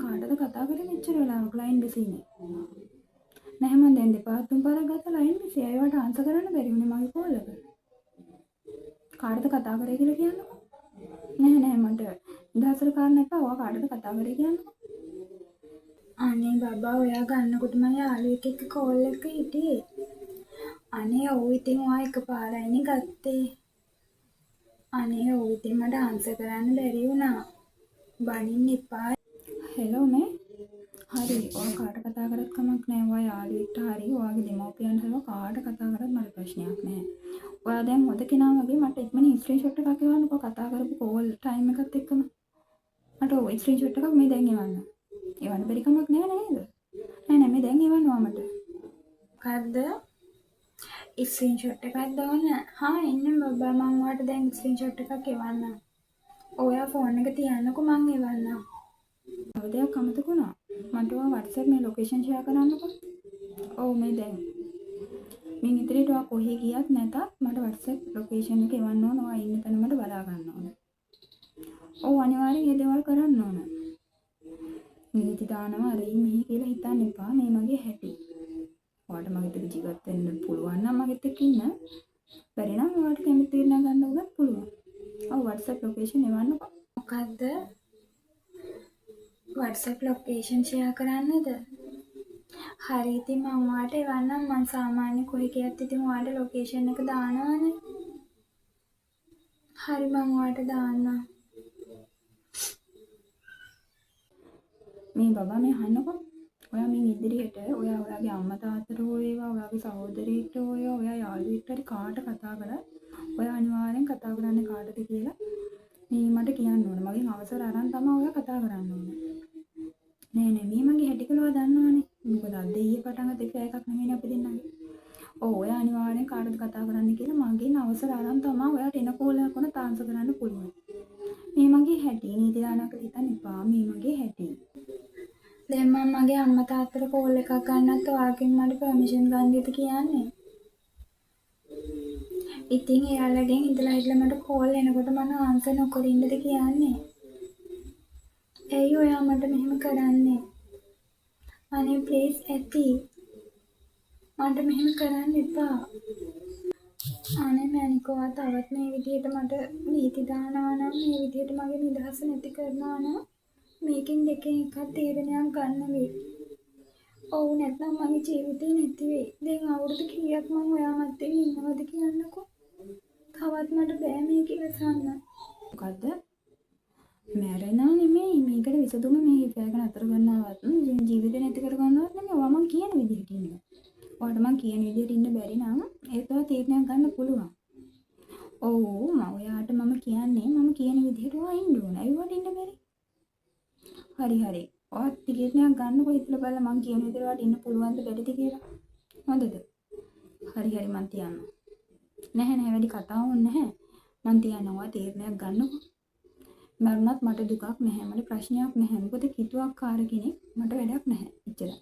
කාටද කතා කරේ මෙච්චර වෙලාවක් ලයින් බිසිනේ. නැහැ මම දැන් දෙපාරක් තුන් පාරක් ගත්ත ලයින් බිසි. ඒවට ආන්සර් කරන්න බැරි වුණේ මගේ කෝල් එක. කාටද කතා කරේ කියලා කියන්නකෝ. නැහැ මට ඉදහසට කාරණා එපා. ඔයා කාටද කතා කරේ කියන්නකෝ. අනේ බබා ඔයා ගන්නකොට මම යාළුවෙක් එක්ක කෝල් එක හිටියේ. අනේ ඔව් ඉතින් ඔයා එකපාරයිනේ ගත්තේ. අනේ ඔව් ඉතින් මට ආන්සර් කරන්න බැරි වුණා. බනින්න එපා. හෙලෝ මේ. හරි ඔයා කාට කතා කරත් කමක් නැහැ. ඔයා යාළුවෙක්ට හරි ඔයාගේ දෙමව්පියන්ට හරි කාට කතා කරත් මට ප්‍රශ්නයක් නැහැ. ඔයා දැන් හොඳ කෙනා වගේ මට ඉක්මනින් ස්ක්‍රීන්ෂොට් එකක් එවන්නකෝ කතා කරපු කෝල් ටයිම් එකත් එක්කම. මට ওই ස්ක්‍රීන්ෂොට් එකක් මේ දැන් එවන්න. එවන්න බැරි කමක් නැහැ නේද? නෑ මේ දැන් එවන්නවා මට. මොකද්ද? ස්ක්‍රීන්ෂොට් එකක් දාන්න. හා එන්න බබා මම ඔයාලට දැන් ස්ක්‍රීන්ෂොට් එකක් එවන්නම්. ඔයා ෆෝන් එක තියන්නකෝ මම එවන්නම්. තව දෙයක් අමතක වුණා. මට ඔයා WhatsApp මේ ලොකේෂන් ෂෙයා කරන්නකෝ. ඔව් මේ දැන්. මින් ඉදිරියට ඔයා කොහේ ගියත් නැතත් මට WhatsApp ලොකේෂන් එක එවන්න ඕන. ඔයා ඉන්න තැන මට බලා ගන්න ඕන. ඔව් අනිවාර්යෙන් ඒ දේවල් කරන්න ඕන. නීති දානවා අර මෙහි කියලා හිතන්න එපා. මේ මගේ හැටි. ඔයාලට මගෙත් එක්ක ජීවත් වෙන්න පුළුවන් නම් මගෙත් එක්ක ඉන්න. බැරි නම් ඔයාලට කැමති තීරණ ගන්න උගත් පුළුවන්. ඔව් WhatsApp ලොකේෂන් එවන්නකෝ. මොකද්ද? WhatsApp ලොකේෂන් ෂෙයා කරන්නද? හරි ඉතින් මම ඔයාලට එවන්නම්. මම සාමාන්‍ය කොහේ ගියත් ඉතින් ඔයාලට ලොකේෂන් එක දානවනේ. හරි මම ඔයාලට දාන්නම්. මේ බබා මේ අහන්නකෝ. ඔයා මින් ඉදිරියට ඔයාගේ අම්මා තාත්තට හෝ වේවා ඔයාගේ සහෝදරයෙක්ට හෝ වේවා ඔයා යාළුවෙක්ට හරි කාට කතා කරත් ඔයා අනිවාර්යෙන් කතා කරන්නේ කාටද කියලා මේ මට කියන්න ඕන. මගෙන් අවසර අරන් තමයි ඔයා කතා කරන්න ඕනේ. නෑ මේ මගේ හැටි කියලා ඔයා දන්නවනේ. මොකද අද ඊයේ පටන් ගත්ත එකක් නෙමෙයි අපි දෙන්නගේ. ඔව් ඔයා අනිවාර්යෙන් කාටද කතා කරන්න කියලා මගෙන් අවසර අරන් තමයි ඔයාට එන කෝල් එකක් උන තාන්ස කරන්න පුළුවන්. මේ මගේ හැටි. නීති දානක හිතන්න එපා. මේ මගේ හැටි. දැන් මම මගේ අම්මා තාත්තට කෝල් එකක් ගන්නත් ඔයාගෙන් මට පර්මිෂන් ගන්නද කියන්නේ. ඉතින් එයාලගෙන් ඉඳලා හිටලා මට කෝල් එනකොට මම ආන්සර් නොකර ඉන්නද කියන්නේ. ඇයි ඔයා මට මෙහෙම කරන්නේ? අනේ ප්ලීස් ඇති. මට මෙහෙම කරන්න එපා. අනේ මැනිකෝ තවත් මේ විදිහට මට නීති දානවා නම් මේ විදිහට මගේ නිදහස නැති කරනවා නම් මේකෙන් දෙකෙන් එකක් තීරණයක් ගන්න වෙයි. ඔව් නැත්නම් මගේ ජීවිතේ නැති වෙයි. දැන් අවුරුදු කීයක් මම ඔයා මැත්තේ ඉන්නවද කියන්නකෝ. තවත් මට බෑ මේක ඉවසන්න. මොකද්ද? මැරෙනා නෙමෙයි මේකට විසඳුම මේ ඉපැයක නතර කරනවත් ජීවිතේ නැති කර ගන්නවත් නෙමෙයි. ඔයා මං කියන විදිහට ඉන්න. ඔයාට මං කියන විදිහට ඉන්න බැරි නම් ඒක ඔයා තීරණයක් ගන්න පුළුවන්. ඔව් ඔයාට මම කියන්නේ මම කියන විදිහට ඔයා ඉන්න ඕන. ඒ වුණාට ඉන්න බැරි. හරි. ඔයා තීරණයක් ගන්නකො හිතලා බලලා මං කියන විදිහට ඔයාට ඉන්න පුළුවන්ද බැරිද කියලා. හොඳද? හරි මං තියන්නම්. නැහැ වැඩි කතා ඕනේ නැහැ. මං තියන්නම් ඔයා තීරණයක් ගන්නකො. මරුණත් මට දුකක් නැහැ. මට ප්‍රශ්නයක් නැහැ. මොකද කිතුවක් කාර කෙනෙක් මට වැඩක් නැහැ. එච්චරයි.